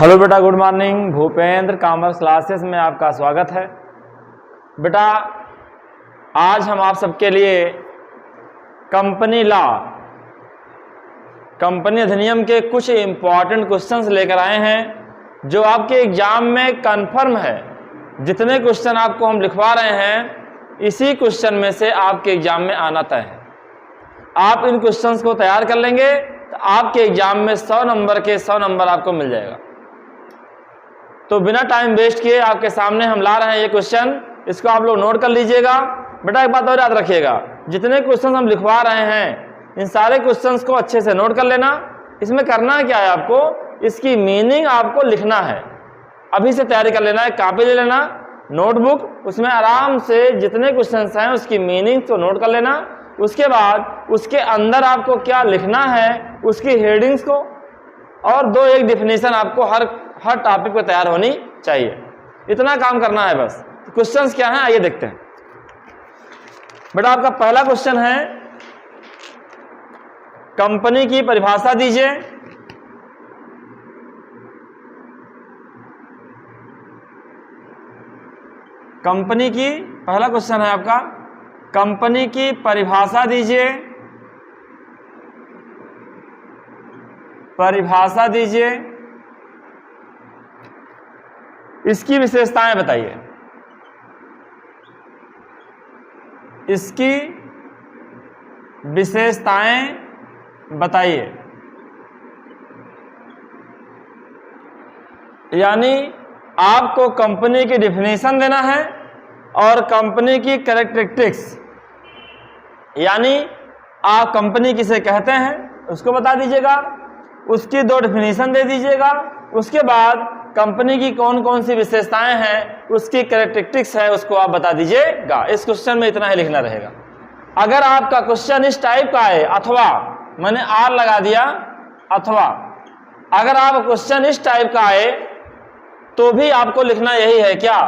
Hello बेटा, good morning. Bhupendra commerce classes में आपका स्वागत है। बेटा, आज हम आप सबके लिए कंपनी लॉ, कंपनी अधिनियम के कुछ इम्पॉर्टेंट क्वेश्चंस लेकर आए हैं जो आपके एग्जाम में कंफर्म है। जितने क्वेश्चन आपको हम लिखवा रहे हैं, इसी क्वेश्चन में से आपके एग्जाम में आना तय है। आप इन क्वेश्चंस को तैयार कर लेंगे तो आपके एग्जाम में 100 नंबर के 100 नंबर आपको मिल जाएगा। तो बिना टाइम वेस्ट किए आपके सामने हम ला रहे हैं ये क्वेश्चन, इसको आप लोग नोट कर लीजिएगा। बेटा एक बात और याद रखिएगा, जितने क्वेश्चन हम लिखवा रहे हैं इन सारे क्वेश्चंस को अच्छे से नोट कर लेना। इसमें करना क्या है, आपको इसकी मीनिंग आपको लिखना है। अभी से तैयारी कर लेना है, कॉपी ले लेना, नोटबुक, उसमें आराम से जितने क्वेश्चंस हैं उसकी मीनिंग को नोट कर लेना। उसके बाद उसके अंदर आपको क्या लिखना है, उसकी हेडिंग्स को और दो एक डिफिनीशन आपको हर टॉपिक पे तैयार होनी चाहिए। इतना काम करना है बस। क्वेश्चंस क्या हैं आइए देखते हैं। बेटा आपका पहला क्वेश्चन है, कंपनी की परिभाषा दीजिए। कंपनी की पहला क्वेश्चन है आपका, कंपनी की परिभाषा दीजिए। परिभाषा दीजिए, इसकी विशेषताएं बताइए। इसकी विशेषताएं बताइए। यानी आपको कंपनी की डिफिनेशन देना है और कंपनी की कैरेक्टरिस्टिक्स, यानी आप कंपनी किसे कहते हैं उसको बता दीजिएगा, उसकी दो डिफिनेशन दे दीजिएगा। उसके बाद कंपनी की कौन कौन सी विशेषताएं हैं, उसकी कैरेक्टरिस्टिक्स है, उसको आप बता दीजिएगा। इस क्वेश्चन में इतना ही लिखना रहेगा। अगर आपका क्वेश्चन इस टाइप का है, अथवा मैंने आर लगा दिया, अथवा अगर आप क्वेश्चन इस टाइप का है तो भी आपको लिखना यही है, क्या,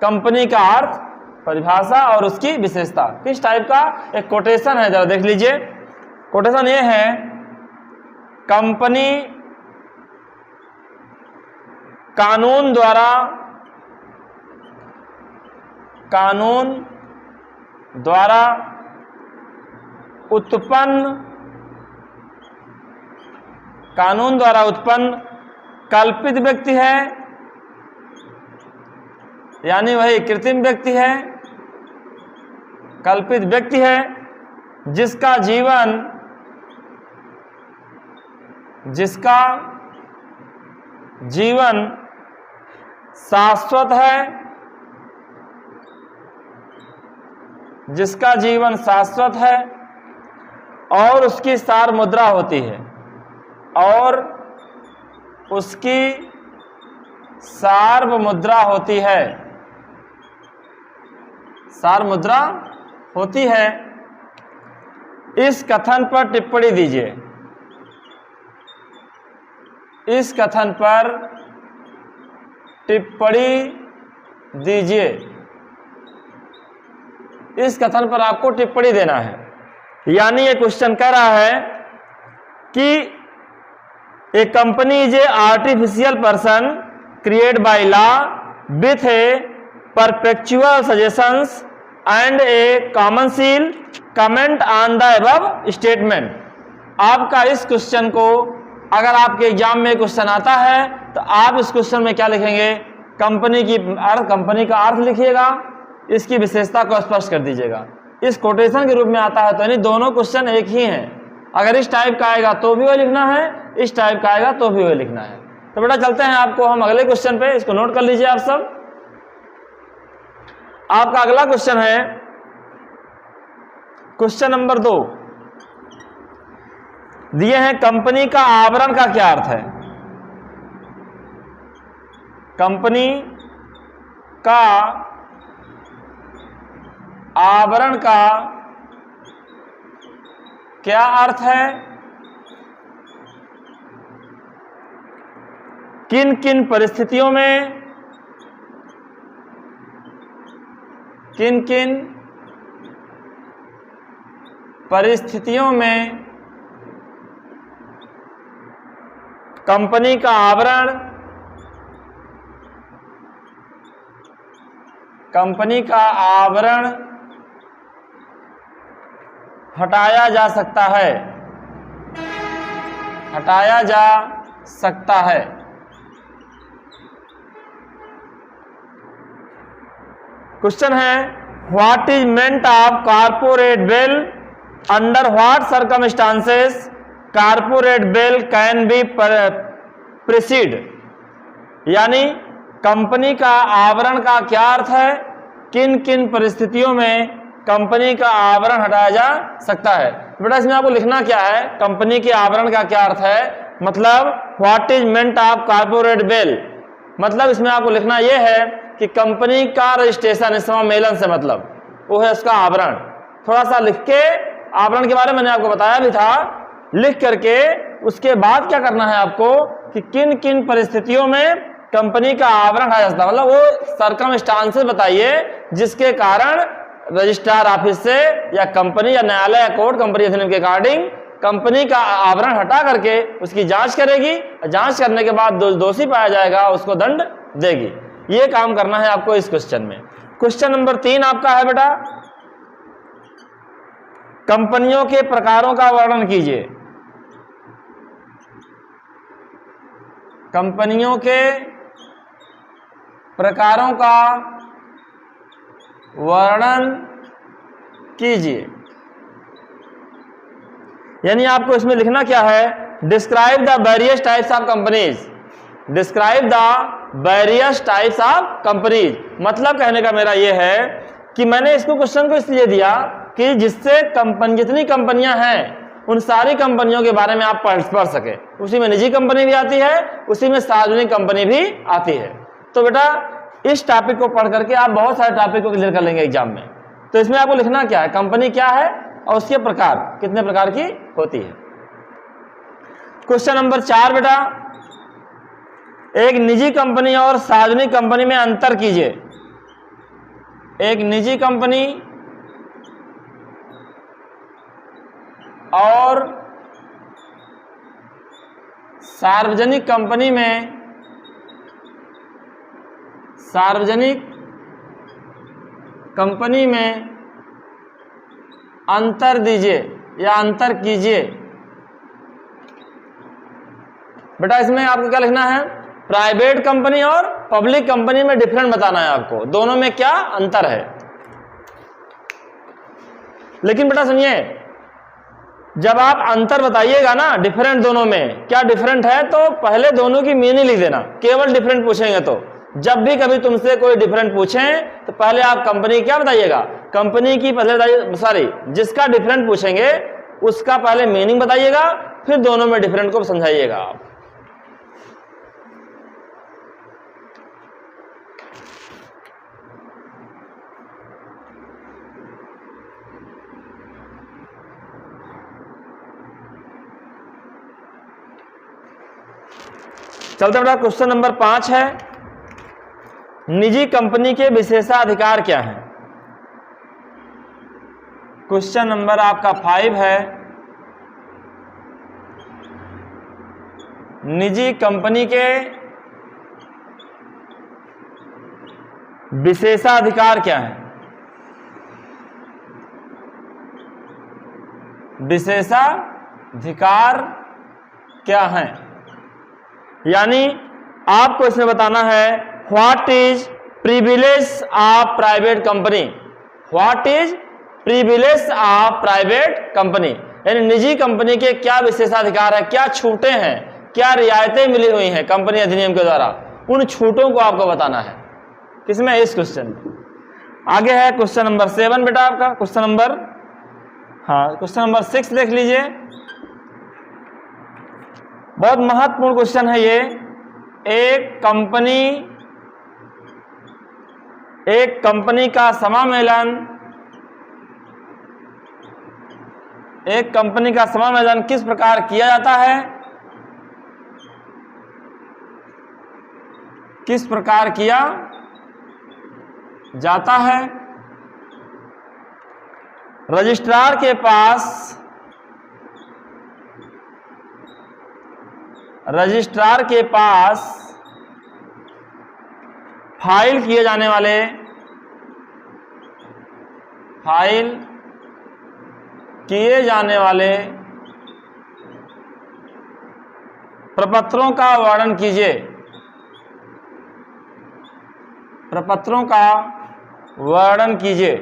कंपनी का अर्थ, परिभाषा और उसकी विशेषता। किस टाइप का, एक कोटेशन है, जरा देख लीजिए। कोटेशन ये है, कंपनी कानून द्वारा उत्पन्न कल्पित व्यक्ति है, यानी वही कृत्रिम व्यक्ति है, कल्पित व्यक्ति है जिसका जीवन शाश्वत है, जिसका जीवन शाश्वत है और उसकी सार मुद्रा होती है, और उसकी सार्वमुद्रा होती है, सार्वमुद्रा होती है। इस कथन पर टिप्पणी दीजिए। इस कथन पर टिप्पणी दीजिए। इस कथन पर आपको टिप्पणी देना है। यानी ये क्वेश्चन कह रहा है कि a company is a artificial person create by law with a perpetual succession and a common seal comment on the above statement. आपका इस क्वेश्चन को अगर आपके एग्जाम में क्वेश्चन आता है तो आप इस क्वेश्चन में क्या लिखेंगे, कंपनी का अर्थ लिखिएगा, इसकी विशेषता को स्पष्ट कर दीजिएगा। इस कोटेशन के रूप में आता है तो यानी दोनों क्वेश्चन एक ही हैं। अगर इस टाइप का आएगा तो भी वही लिखना है, इस टाइप का आएगा तो भी वही लिखना है। तो बेटा चलते हैं आपको हम अगले क्वेश्चन पे, इसको नोट कर लीजिए आप सब। आपका अगला क्वेश्चन है क्वेश्चन नंबर 2। दिए हैं, कंपनी का आवरण का क्या अर्थ है। कंपनी का आवरण का क्या अर्थ है, किन किन परिस्थितियों में, किन किन परिस्थितियों में कंपनी का आवरण कंपनी का आवरण हटाया जा सकता है, हटाया जा सकता है। क्वेश्चन है, what is meant of corporate veil, under what circumstances corporate veil can be pierced. यानी कंपनी का आवरण का क्या अर्थ है, किन किन परिस्थितियों में कंपनी का आवरण हटाया जा सकता है। बेटा इसमें आपको लिखना क्या है, कंपनी के आवरण का क्या अर्थ है, मतलब what is meant of corporate veil, मतलब इसमें आपको लिखना यह है कि कंपनी का रजिस्ट्रेशन, इस सम्मेलन से मतलब वो है उसका आवरण। थोड़ा सा लिख के, आवरण के बारे में मैंने आपको बताया भी था, लिख करके उसके बाद क्या करना है आपको कि किन किन परिस्थितियों में कंपनी का आवरण हटाया जाता है, मतलब वो सर्कमस्टांसेस बताइए जिसके कारण रजिस्ट्रार ऑफिस से या कंपनी या न्यायालय या कोर्ट कंपनी अधिनियम के अकॉर्डिंग कंपनी का आवरण हटा करके उसकी जांच करेगी, जांच करने के बाद दोषी पाया जाएगा उसको दंड देगी। ये काम करना है आपको इस क्वेश्चन में। क्वेश्चन नंबर 3 आपका है बेटा, कंपनियों के प्रकारों का वर्णन कीजिए। कंपनियों के प्रकारों का वर्णन कीजिए। यानी आपको इसमें लिखना क्या है, describe the various types of companies, describe the various types of companies. मतलब कहने का मेरा यह है कि मैंने इसको क्वेश्चन को इसलिए दिया कि जिससे जितनी कंपनियां हैं उन सारी कंपनियों के बारे में आप पढ़ सके। उसी में निजी कंपनी भी आती है, उसी में सार्वजनिक कंपनी भी आती है। तो बेटा इस टॉपिक को पढ़ करके आप बहुत सारे टॉपिक को क्लियर कर लेंगे एग्जाम में। तो इसमें आपको लिखना क्या है, कंपनी क्या है और उसके प्रकार कितने प्रकार की होती है। क्वेश्चन नंबर 4 बेटा, एक निजी कंपनी और सार्वजनिक कंपनी में अंतर कीजिए। एक निजी कंपनी और सार्वजनिक कंपनी में, सार्वजनिक कंपनी में अंतर दीजिए या अंतर कीजिए। बेटा इसमें आपको क्या लिखना है, प्राइवेट कंपनी और पब्लिक कंपनी में डिफरेंट बताना है आपको, दोनों में क्या अंतर है। लेकिन बेटा सुनिए, जब आप अंतर बताइएगा ना डिफरेंट दोनों में क्या डिफरेंट है, तो पहले दोनों की मीनिंग लिख देना। केवल डिफरेंट पूछेंगे तो जब भी कभी तुमसे कोई डिफरेंट पूछें तो पहले आप कंपनी क्या बताइएगा, कंपनी की पहले बताइए, सॉरी जिसका डिफरेंट पूछेंगे उसका पहले मीनिंग बताइएगा, फिर दोनों में डिफरेंट को समझाइएगा आप। चलते बेटा क्वेश्चन नंबर 5 है, निजी कंपनी के विशेषाधिकार क्या हैं। क्वेश्चन नंबर आपका 5 है, निजी कंपनी के विशेषाधिकार क्या हैं। विशेषाधिकार क्या हैं, यानी आपको इसमें बताना है what is privilege of private company, what is privilege of private company, यानी निजी कंपनी के क्या विशेषाधिकार है, क्या छूटें हैं, क्या रियायतें मिली हुई हैं कंपनी अधिनियम के द्वारा, उन छूटों को आपको बताना है। किसमें, इस क्वेश्चन में। आगे है क्वेश्चन नंबर 7 बेटा आपका, क्वेश्चन नंबर 6 देख लीजिए, बहुत महत्वपूर्ण क्वेश्चन है ये। एक कंपनी का समामेलन, एक कंपनी का समामेलन किस प्रकार किया जाता है, किस प्रकार किया जाता है। रजिस्ट्रार के पास फाइल किए जाने वाले फाइल किए जाने वाले प्रपत्रों का वर्णन कीजिए। प्रपत्रों का वर्णन कीजिए।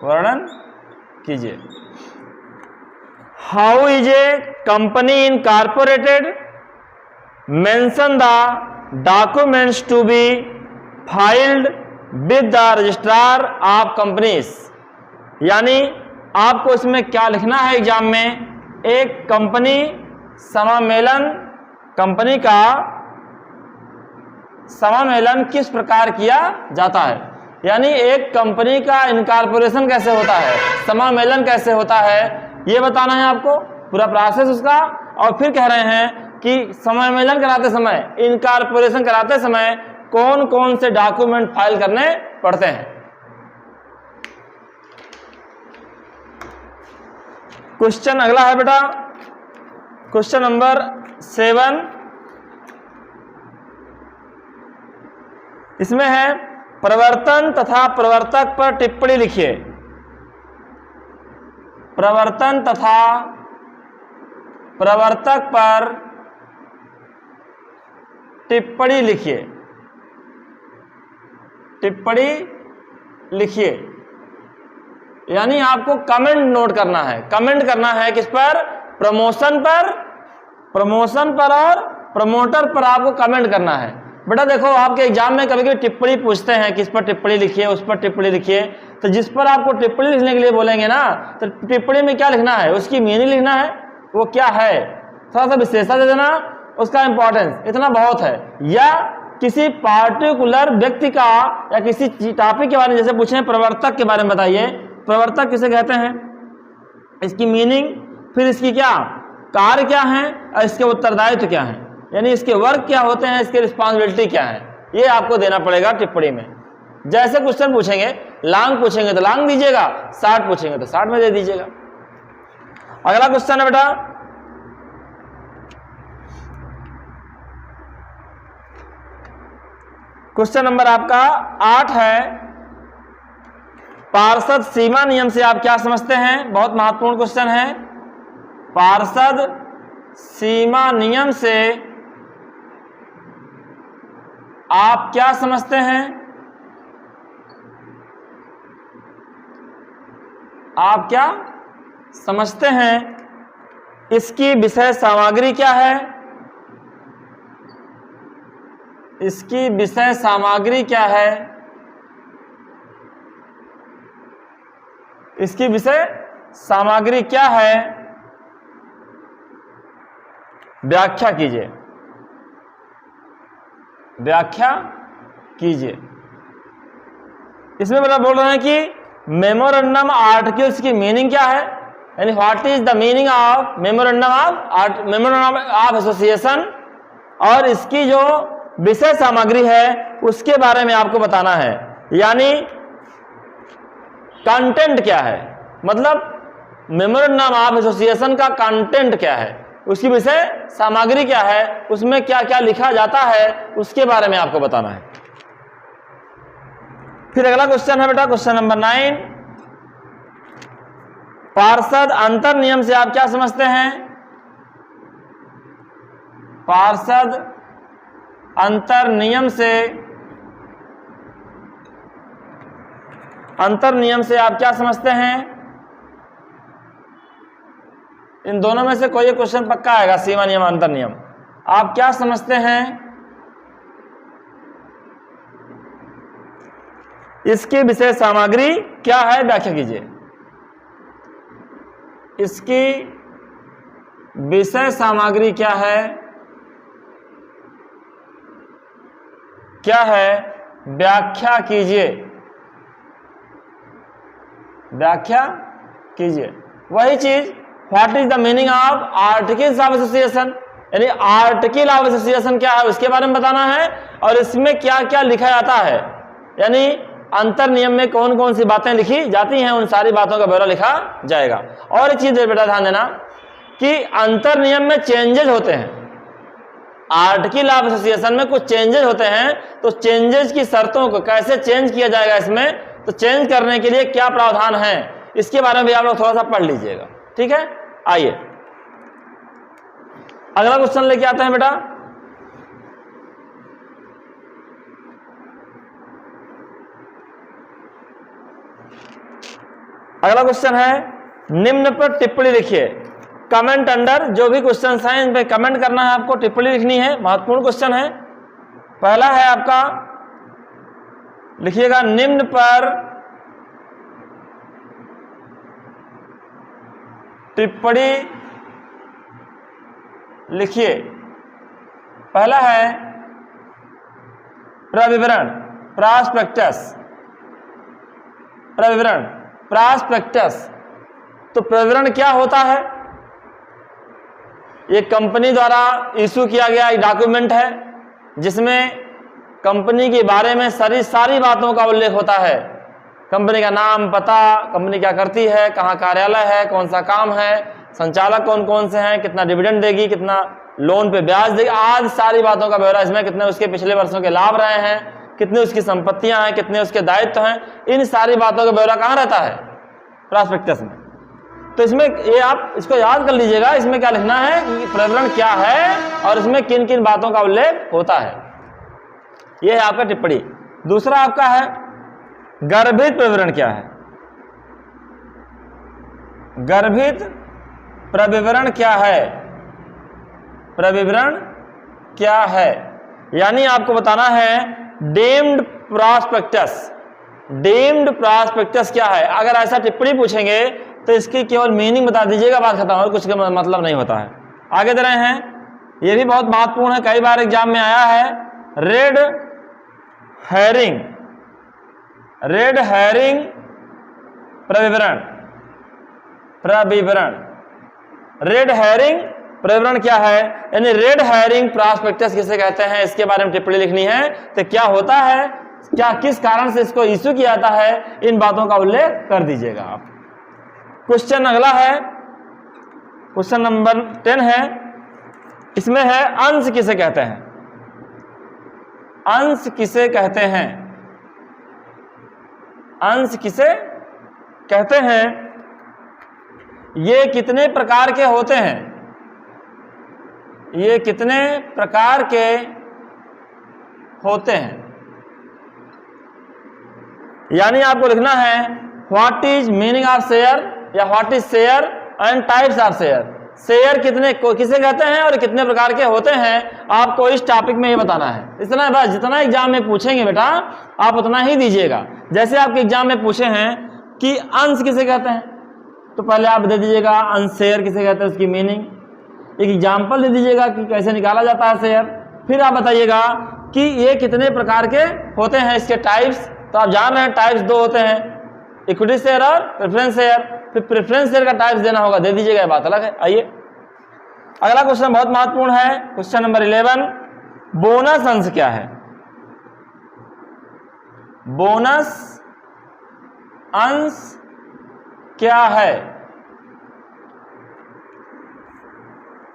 वर्णन कीजिए। How is a company incorporated? Mention the documents to be filed with the registrar of companies. यानी आपको इसमें क्या लिखना है एग्जाम में, एक कंपनी समामेलन, कंपनी का समामेलन किस प्रकार किया जाता है, यानी एक कंपनी का इनकॉर्पोरेशन कैसे होता है, समामेलन कैसे होता है, ये बताना है आपको, पूरा प्रोसेस उसका। और फिर कह रहे हैं कि समामेलन कराते समय, इनकॉर्पोरेशन कराते समय कौन कौन से डॉक्यूमेंट फाइल करने पड़ते हैं। क्वेश्चन अगला है बेटा, क्वेश्चन नंबर 7। इसमें है प्रवर्तन तथा प्रवर्तक पर टिप्पणी लिखिए। प्रवर्तन तथा प्रवर्तक पर टिप्पणी लिखिए। टिप्पणी लिखिए यानी आपको कमेंट नोट करना है, कमेंट करना है किस पर, प्रमोशन पर, प्रमोशन पर और प्रमोटर पर आपको कमेंट करना है। बेटा देखो आपके एग्जाम में कभी कभी टिप्पणी पूछते हैं, किस पर टिप्पणी लिखिए, उस पर टिप्पणी लिखिए। तो जिस पर आपको टिप्पणी लिखने के लिए बोलेंगे ना, तो टिप्पणी में क्या लिखना है, उसकी मीनिंग लिखना है, वो क्या है, थोड़ा सा विशेषता दे देना, उसका इंपॉर्टेंस इतना बहुत है। या किसी पार्टिकुलर व्यक्ति का या किसी टॉपिक के बारे में, जैसे पूछे प्रवर्तक के बारे में बताइए, प्रवर्तक किसे कहते हैं, इसकी मीनिंग, फिर इसकी क्या कार्य क्या है और इसके उत्तरदायित्व क्या है, यानी इसके वर्क क्या होते हैं, इसके रिस्पॉन्सिबिलिटी क्या है, ये आपको देना पड़ेगा टिप्पणी में। जैसे क्वेश्चन पूछेंगे, लॉन्ग पूछेंगे तो लॉन्ग दीजिएगा, शॉर्ट पूछेंगे तो शॉर्ट में दे दीजिएगा। अगला क्वेश्चन है बेटा, क्वेश्चन नंबर आपका 8 है। पार्षद सीमा नियम से आप क्या समझते हैं, बहुत महत्वपूर्ण क्वेश्चन है। पार्षद सीमा नियम से आप क्या समझते हैं, आप क्या समझते हैं, इसकी विषय सामग्री क्या है, इसकी विषय सामग्री क्या है, इसकी विषय सामग्री क्या है, व्याख्या कीजिए, व्याख्या कीजिए। इसमें मतलब बोल रहे हैं कि मेमोरेंडम आर्टिकल्स की मीनिंग क्या है, यानी what is the meaning of memorandum of association, और इसकी जो विषय सामग्री है उसके बारे में आपको बताना है, यानी कंटेंट क्या है, मतलब मेमोरेंडम ऑफ एसोसिएशन का कंटेंट क्या है, उसकी विषय सामग्री क्या है, उसमें क्या क्या लिखा जाता है, उसके बारे में आपको बताना है। फिर अगला क्वेश्चन है बेटा, क्वेश्चन नंबर 9। पार्षद अंतर नियम से आप क्या समझते हैं, पार्षद अंतर नियम से, अंतर नियम से आप क्या समझते हैं, इन दोनों में से कोई एक क्वेश्चन पक्का आएगा, सीमा नियम अंतर नियम, आप क्या समझते हैं, इसकी विषय सामग्री क्या है, व्याख्या कीजिए। इसकी विषय सामग्री क्या है, क्या है, व्याख्या कीजिए, व्याख्या कीजिए। वही चीज, what is the meaning of articles of association, यानी आर्टिकल ऑफ एसोसिएशन क्या है उसके बारे में बताना है, और इसमें क्या क्या लिखा जाता है, यानी अंतर नियम में कौन कौन सी बातें लिखी जाती हैं, उन सारी बातों का ब्यौरा लिखा जाएगा। और एक चीज बेटा ध्यान देना कि अंतर नियम में चेंजेस होते हैं, आर्टिकल ऑफ एसोसिएशन में कुछ चेंजेस होते हैं, तो चेंजेस की शर्तों को कैसे चेंज किया जाएगा इसमें, तो चेंज करने के लिए क्या प्रावधान है, इसके बारे में भी आप लोग थोड़ा सा पढ़ लीजिएगा। ठीक है, आइए अगला क्वेश्चन लेके आते हैं बेटा। अगला क्वेश्चन है, निम्न पर टिप्पणी लिखिए। कमेंट अंडर, जो भी क्वेश्चन हैं इन पे कमेंट करना है, आपको टिप्पणी लिखनी है। महत्वपूर्ण क्वेश्चन है। पहला है आपका, लिखिएगा निम्न पर टिप्पणी लिखिए। पहला है प्रविवरण, प्रॉस्पेक्टस। प्रविवरण, प्रॉस्पेक्टस। तो प्रविवरण क्या होता है? ये कंपनी द्वारा इशू किया गया एक डॉक्यूमेंट है जिसमें कंपनी के बारे में सारी बातों का उल्लेख होता है। कंपनी का नाम, पता, कंपनी क्या करती है, कहाँ कार्यालय है, कौन सा काम है, संचालक कौन कौन से हैं, कितना डिविडेंड देगी, कितना लोन पे ब्याज देगी, आज सारी बातों का ब्यौरा इसमें, कितने उसके पिछले वर्षों के लाभ रहे हैं, कितनी उसकी संपत्तियां हैं, कितने उसके दायित्व हैं, इन सारी बातों का ब्यौरा कहाँ रहता है? प्रॉस्पेक्टस में। तो इसमें ये आप इसको याद कर लीजिएगा, इसमें क्या लिखना है कि प्रविवरण क्या है और इसमें किन किन बातों का उल्लेख होता है। ये है आपका टिप्पणी। दूसरा आपका है गर्भित प्रविवरण क्या है? गर्भित प्रविवरण क्या है? प्रविवरण क्या है यानी आपको बताना है डीम्ड प्रॉस्पेक्टस। डीम्ड प्रॉस्पेक्टस क्या है? अगर ऐसा टिप्पणी पूछेंगे तो इसकी केवल मीनिंग बता दीजिएगा, बात खत्म, और कुछ का मतलब नहीं होता है। आगे दे रहे हैं, यह भी बहुत महत्वपूर्ण है, कई बार एग्जाम में आया है। रेड हेरिंग, रेड हेरिंग प्रविवरण। प्रविवरण, रेड हेरिंग प्रविवरण क्या है? यानी रेड हेरिंग प्रॉस्पेक्टस किसे कहते हैं, इसके बारे में टिप्पणी लिखनी है। तो क्या होता है, क्या किस कारण से इसको इश्यू किया जाता है, इन बातों का उल्लेख कर दीजिएगा आप। क्वेश्चन अगला है, क्वेश्चन नंबर 10 है। इसमें है अंश किसे कहते हैं? अंश किसे कहते हैं? अंश किसे कहते हैं? ये कितने प्रकार के होते हैं? ये कितने प्रकार के होते हैं? यानी आपको लिखना है what is meaning of share या what is share and types of share. Share कितने किसे कहते हैं और कितने प्रकार के होते हैं, आपको इस टॉपिक में ये बताना है। इतना बस, जितना एग्जाम में पूछेंगे बेटा आप उतना ही दीजिएगा। जैसे आपके एग्जाम में पूछे हैं कि अंश किसे कहते हैं, तो पहले आप दे दीजिएगा अंश शेयर किसे कहते हैं, उसकी मीनिंग, एक एग्जाम्पल दे दीजिएगा कि कैसे निकाला जाता है शेयर। फिर आप बताइएगा कि ये कितने प्रकार के होते हैं, इसके टाइप्स। तो आप जान रहे हैं टाइप्स दो होते हैं, इक्विटी शेयर और प्रेफरेंस शेयर। फिर प्रेफरेंस शेयर का टाइप्स देना होगा, दे दीजिएगा, ये बात अलग है। आइए अगला क्वेश्चन बहुत महत्वपूर्ण है, क्वेश्चन नंबर 11। बोनस अंश क्या है? बोनस अंश क्या है?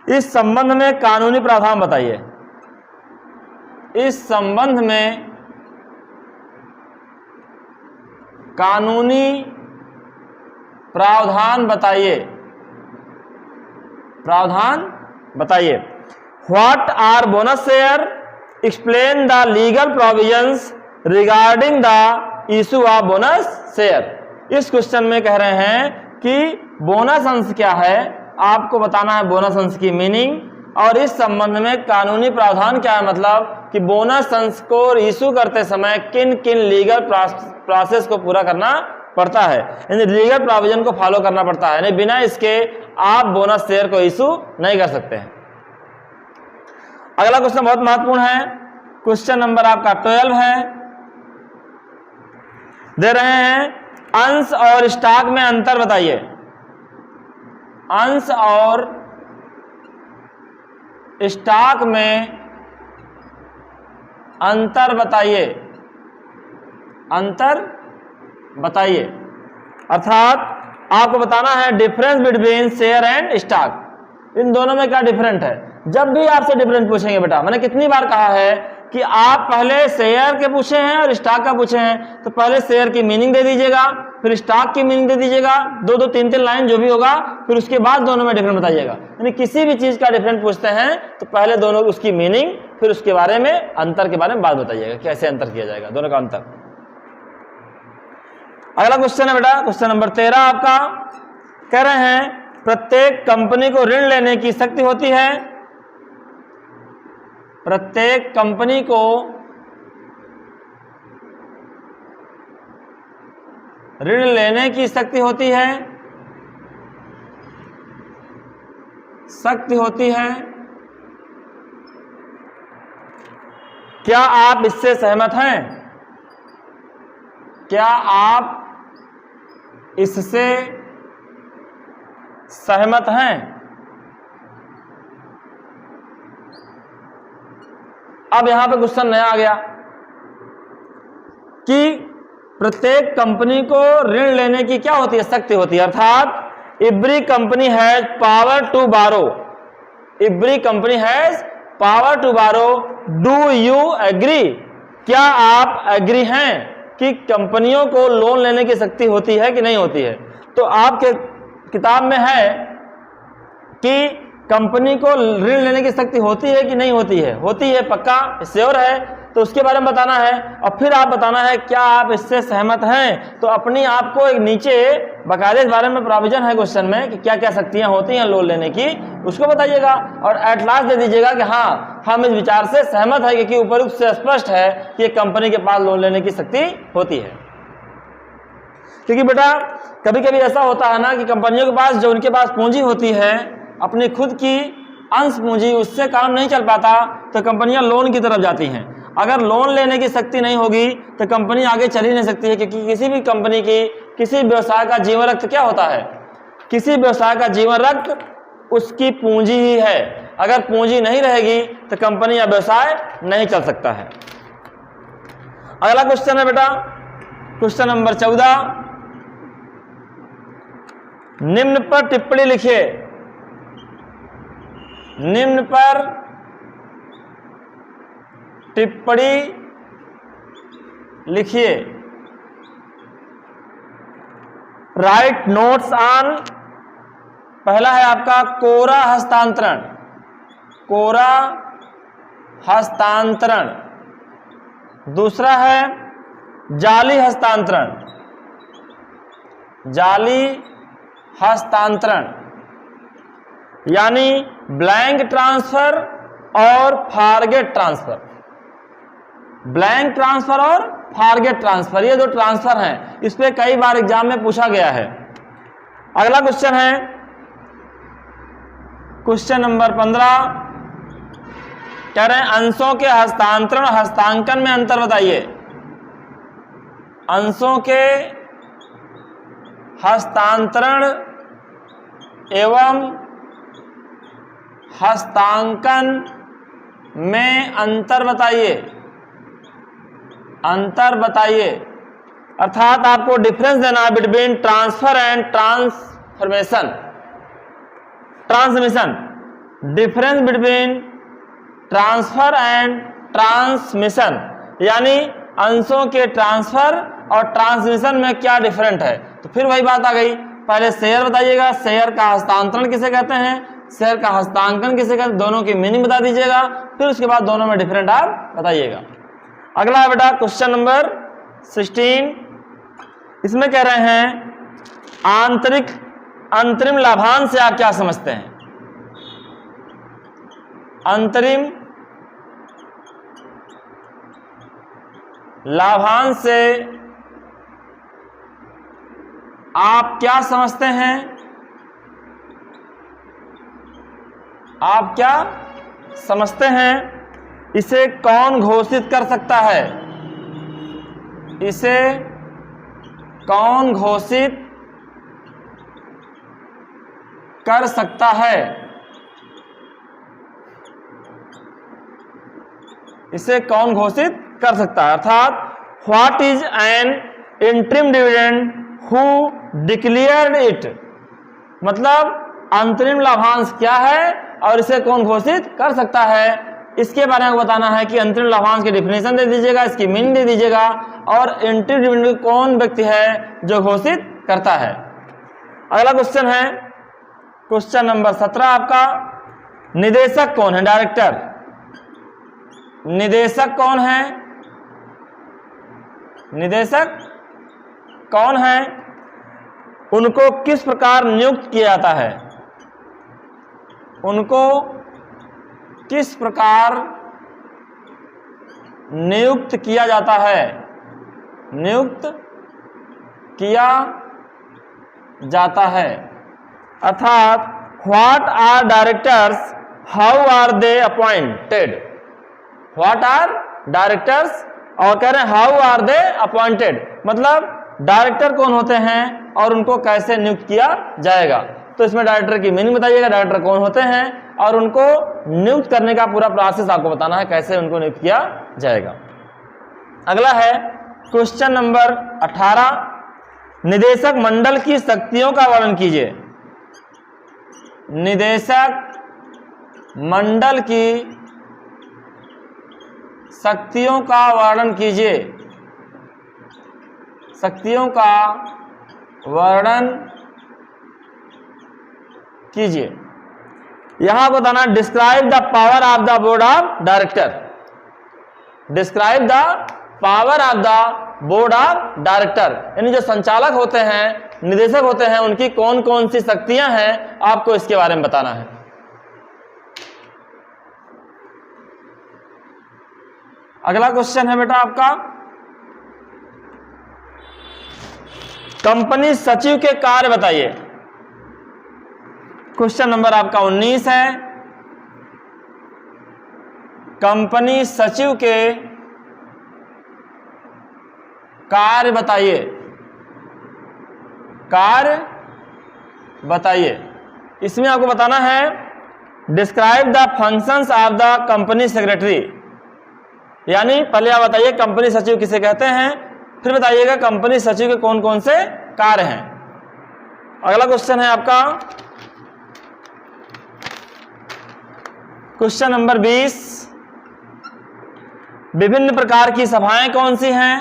इस संबंध में कानूनी प्रावधान बताइए। इस संबंध में कानूनी प्रावधान बताइए। प्रावधान बताइए। What are bonus share? Explain the legal provisions regarding the issue of bonus share. इस क्वेश्चन में कह रहे हैं कि बोनस अंश क्या है, आपको बताना है बोनस अंश की मीनिंग, और इस संबंध में कानूनी प्रावधान क्या है, मतलब कि बोनस अंश को इशू करते समय किन किन लीगल प्रोसेस को पूरा करना पड़ता है, यानी लीगल प्रोविजन को फॉलो करना पड़ता है, यानी बिना इसके आप बोनस शेयर को इशू नहीं कर सकते हैं। अगला क्वेश्चन बहुत महत्वपूर्ण है, क्वेश्चन नंबर आपका 12 है। दे रहे हैं अंश और स्टॉक में अंतर बताइए। अंश और स्टॉक में अंतर बताइए। अंतर बताइए, अर्थात आपको बताना है difference between share and stock. इन दोनों में क्या डिफरेंट है, जब भी आपसे डिफरेंस पूछेंगे बेटा, मैंने कितनी बार कहा है कि आप पहले शेयर के पूछे हैं और स्टॉक का पूछे हैं, तो पहले शेयर की मीनिंग दे दीजिएगा, फिर स्टॉक की मीनिंग दे दीजिएगा, दो दो तीन तीन लाइन जो भी होगा, फिर उसके बाद दोनों में डिफरेंस बताइएगा। यानी किसी भी चीज का डिफरेंस पूछते हैं तो पहले दोनों उसकी मीनिंग, फिर उसके बारे में अंतर के बारे में बात बताइएगा, कैसे अंतर किया जाएगा, दोनों का अंतर। अगला क्वेश्चन है बेटा, क्वेश्चन नंबर 13 आपका, कह रहे हैं प्रत्येक कंपनी को ऋण लेने की शक्ति होती है, प्रत्येक कंपनी को ऋण लेने की शक्ति होती है, शक्ति होती है। क्या आप इससे सहमत हैं? क्या आप इससे सहमत हैं? अब यहां पे क्वेश्चन नया आ गया कि प्रत्येक कंपनी को ऋण लेने की क्या होती है, शक्ति होती है, अर्थात every company has power to borrow, every company has power to borrow, do you agree? क्या आप एग्री हैं कि कंपनियों को लोन लेने की शक्ति होती है कि नहीं होती है? तो आपके किताब में है कि कंपनी को ऋण लेने की शक्ति होती है कि नहीं होती है? होती है, पक्का, श्योर है, तो उसके बारे में बताना है। और फिर आप बताना है क्या आप इससे सहमत हैं। तो अपनी आपको एक नीचे बकायदे इस बारे में प्रोविजन है क्वेश्चन में कि क्या क्या शक्तियां होती हैं लोन लेने की, उसको बताइएगा और एट लास्ट दे दीजिएगा कि हाँ हम इस विचार से सहमत है, क्योंकि उपरोक्त से स्पष्ट है कि कंपनी के पास लोन लेने की शक्ति होती है। क्योंकि बेटा कभी कभी ऐसा होता है ना कि कंपनियों के पास जो उनके पास पूंजी होती है, अपनी खुद की अंश पूंजी, उससे काम नहीं चल पाता तो कंपनियां लोन की तरफ जाती हैं। अगर लोन लेने की शक्ति नहीं होगी तो कंपनी आगे चल ही नहीं सकती है, क्योंकि किसी भी कंपनी की, किसी व्यवसाय का जीवन रक्त क्या होता है? किसी व्यवसाय का जीवन रक्त उसकी पूंजी ही है। अगर पूंजी नहीं रहेगी तो कंपनी या व्यवसाय नहीं चल सकता है। अगला क्वेश्चन है बेटा, क्वेश्चन नंबर 14, निम्न पर टिप्पणी लिखिए, निम्न पर टिप्पणी लिखिए। राइट नोट्स ऑन, पहला है आपका कोरा हस्तांतरण, कोरा हस्तांतरण। दूसरा है जाली हस्तांतरण, जाली हस्तांतरण, यानी ब्लैंक ट्रांसफर और फॉरगेट ट्रांसफर। ब्लैंक ट्रांसफर और फॉरगेट ट्रांसफर, ये दो ट्रांसफर हैं, इस पे कई बार एग्जाम में पूछा गया है। अगला क्वेश्चन है क्वेश्चन नंबर 15, कह रहे हैं अंशों के हस्तांतरण और हस्तांकन में अंतर बताइए। अंशों के हस्तांतरण एवं हस्तांकन में अंतर बताइए, अंतर बताइए। अर्थात आपको डिफरेंस देना है between transfer and transformation, transmission, difference between transfer and transmission, यानी अंशों के ट्रांसफर और ट्रांसमिशन में क्या डिफरेंट है। तो फिर वही बात आ गई, पहले शेयर बताइएगा, शेयर का हस्तांतरण किसे कहते हैं, शेयर का हस्तांकन किसे कहते हैं, दोनों की मीनिंग बता दीजिएगा, फिर उसके बाद दोनों में डिफरेंट आप बताइएगा। अगला है बेटा क्वेश्चन नंबर 16, इसमें कह रहे हैं आंतरिक अंतरिम लाभांश से आप क्या समझते हैं? अंतरिम लाभांश से आप क्या समझते हैं? आप क्या समझते हैं? इसे कौन घोषित कर सकता है? इसे कौन घोषित कर सकता है? इसे कौन घोषित कर सकता है? अर्थात what is an interim dividend, who declared it, मतलब अंतरिम लाभांश क्या है और इसे कौन घोषित कर सकता है, इसके बारे में बताना है कि अंतरिम लाभांश की डिफिनेशन दे दीजिएगा, इसकी मीनिंग दे दीजिएगा और एंट्री डिविडेंड कौन व्यक्ति है जो घोषित करता है। अगला क्वेश्चन है क्वेश्चन नंबर 17 आपका, निदेशक कौन है, डायरेक्टर, निदेशक कौन है, निदेशक कौन है, उनको किस प्रकार नियुक्त किया जाता है, उनको किस प्रकार नियुक्त किया जाता है, नियुक्त किया जाता है, अर्थात what are directors, how are they appointed, what are directors और कह रहे हैं हाउ आर दे अपॉइंटेड, मतलब डायरेक्टर कौन होते हैं और उनको कैसे नियुक्त किया जाएगा। तो इसमें डायरेक्टर की मीनिंग बताइएगा, डायरेक्टर कौन होते हैं और उनको नियुक्त करने का पूरा प्रोसेस आपको बताना है, कैसे उनको नियुक्त किया जाएगा। अगला है क्वेश्चन नंबर 18, निदेशक मंडल की शक्तियों का वर्णन कीजिए, निदेशक मंडल की शक्तियों का वर्णन कीजिए, शक्तियों का वर्णन कीजिए। यहां बताना describe the power of the board of director, describe the power of the board of director, यानी जो संचालक होते हैं, निदेशक होते हैं, उनकी कौन कौन सी शक्तियां हैं, आपको इसके बारे में बताना है। अगला क्वेश्चन है बेटा आपका, कंपनी सचिव के कार्य बताइए, क्वेश्चन नंबर आपका 19 है, कंपनी सचिव के कार्य बताइए, कार्य बताइए। इसमें आपको बताना है describe the functions of the company secretary, यानी पहले आप बताइए कंपनी सचिव किसे कहते हैं, फिर बताइएगा कंपनी सचिव के कौन कौन से कार्य हैं। अगला क्वेश्चन है आपका क्वेश्चन नंबर 20, विभिन्न प्रकार की सभाएं कौन सी हैं,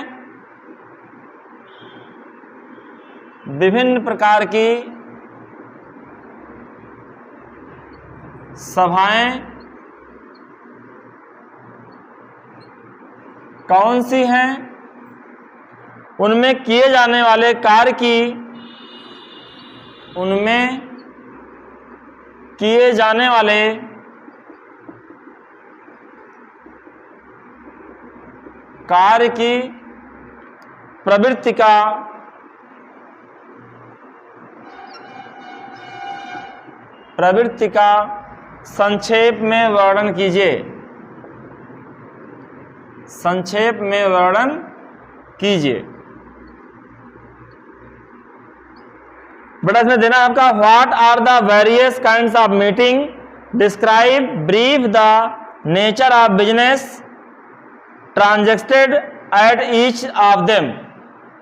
विभिन्न प्रकार की सभाएं कौन सी हैं, उनमें किए जाने वाले कार्य की, उनमें किए जाने वाले कार्य की प्रवृत्ति का संक्षेप में वर्णन कीजिए, संक्षेप में वर्णन कीजिए। बेटा इसमें देना है आपका what are the various kinds of meeting, describe brief the nature of business transacted at each of them.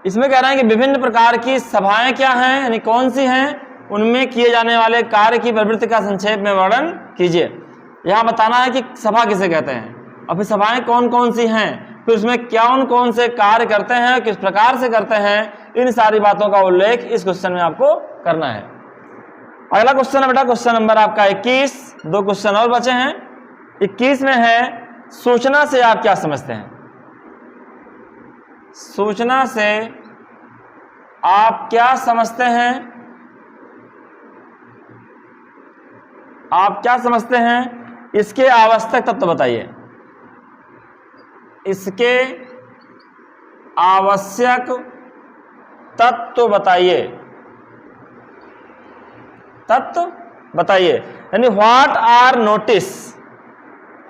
इसमें कह रहे हैं कि विभिन्न प्रकार की सभाएं क्या हैं, यानी कौन सी हैं, उनमें किए जाने वाले कार्य की प्रवृत्ति का संक्षेप में वर्णन कीजिए। यहां बताना है कि सभा किसे कहते हैं और फिर सभाएं कौन कौन सी हैं, फिर उसमें कौन कौन से कार्य करते हैं, किस प्रकार से करते हैं, इन सारी बातों का उल्लेख इस क्वेश्चन में आपको करना है। अगला क्वेश्चन है बेटा क्वेश्चन नंबर आपका 21, 2 क्वेश्चन और बचे हैं। 21 में है सूचना से आप क्या समझते हैं, सूचना से आप क्या समझते हैं, आप क्या समझते हैं, इसके आवश्यक तत्व बताइए, इसके आवश्यक तत्व बताइए, तत्व बताइए, यानी what are notice,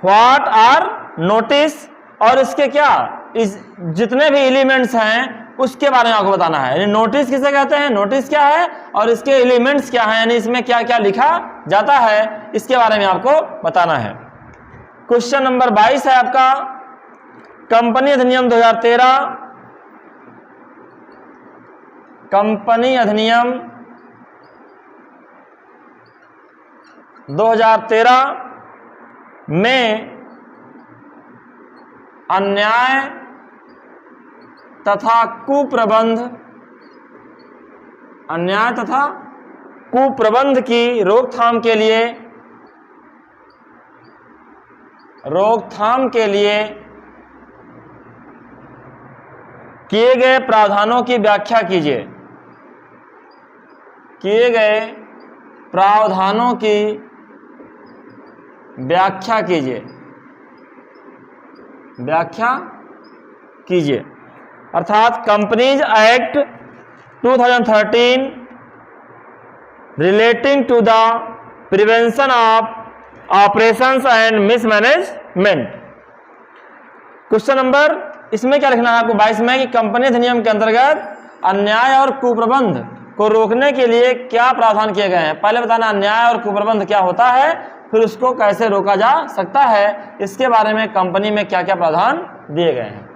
what are notice और इसके क्या इस जितने भी एलिमेंट्स हैं उसके बारे में आपको बताना है। यानी नोटिस किसे कहते हैं, नोटिस क्या है और इसके एलिमेंट्स क्या हैं, यानी इसमें क्या क्या लिखा जाता है, इसके बारे में आपको बताना है। क्वेश्चन नंबर 22 है आपका कंपनी अधिनियम 2013, कंपनी अधिनियम 2013 में अन्याय तथा कुप्रबंध की रोकथाम के लिए किए गए प्रावधानों की व्याख्या कीजिए। किए गए प्रावधानों की व्याख्या कीजिए। अर्थात companies act 2013 relating to the prevention of operations and mismanagement. Question number इसमें क्या लिखना है आपको 22 में कि कंपनी अधिनियम के अंतर्गत अन्याय और कुप्रबंध को रोकने के लिए क्या प्रावधान किए गए हैं। पहले बताना अन्याय और कुप्रबंध क्या होता है, फिर उसको कैसे रोका जा सकता है, इसके बारे में कंपनी में क्या क्या प्रावधान दिए गए हैं।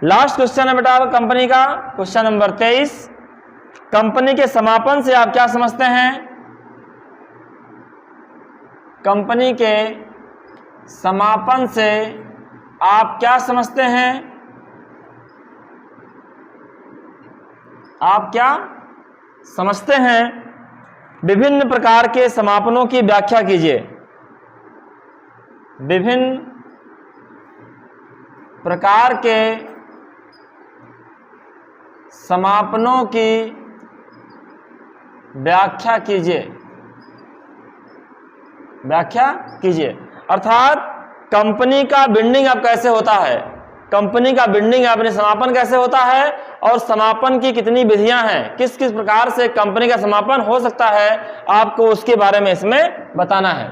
लास्ट क्वेश्चन है बेटा कंपनी का, क्वेश्चन नंबर 23। कंपनी के समापन से आप क्या समझते हैं? कंपनी के समापन से आप क्या समझते हैं? आप क्या समझते हैं? विभिन्न प्रकार के समापनों की व्याख्या कीजिए। विभिन्न प्रकार के समापनों की व्याख्या कीजिए। अर्थात कंपनी का बिल्डिंग अब कैसे होता है, कंपनी का बिल्डिंग अपने समापन कैसे होता है और समापन की कितनी विधियां हैं, किस किस प्रकार से कंपनी का समापन हो सकता है, आपको उसके बारे में इसमें बताना है।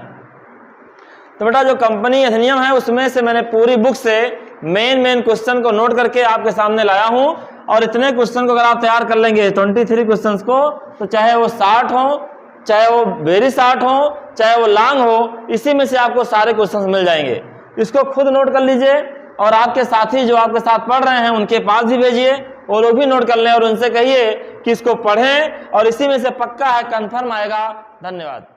तो बेटा जो कंपनी अधिनियम है उसमें से मैंने पूरी बुक से मेन क्वेश्चन को नोट करके आपके सामने लाया हूं, और इतने क्वेश्चन को अगर आप तैयार कर लेंगे 23 क्वेश्चंस को, तो चाहे वो शॉर्ट हो, चाहे वो वेरी शॉर्ट हो, चाहे वो लॉन्ग हो, इसी में से आपको सारे क्वेश्चंस मिल जाएंगे। इसको खुद नोट कर लीजिए और आपके साथी जो आपके साथ पढ़ रहे हैं उनके पास भी भेजिए, वो लोग भी नोट कर लें और उनसे कहिए कि इसको पढ़ें, और इसी में से पक्का है कंफर्म आएगा। धन्यवाद।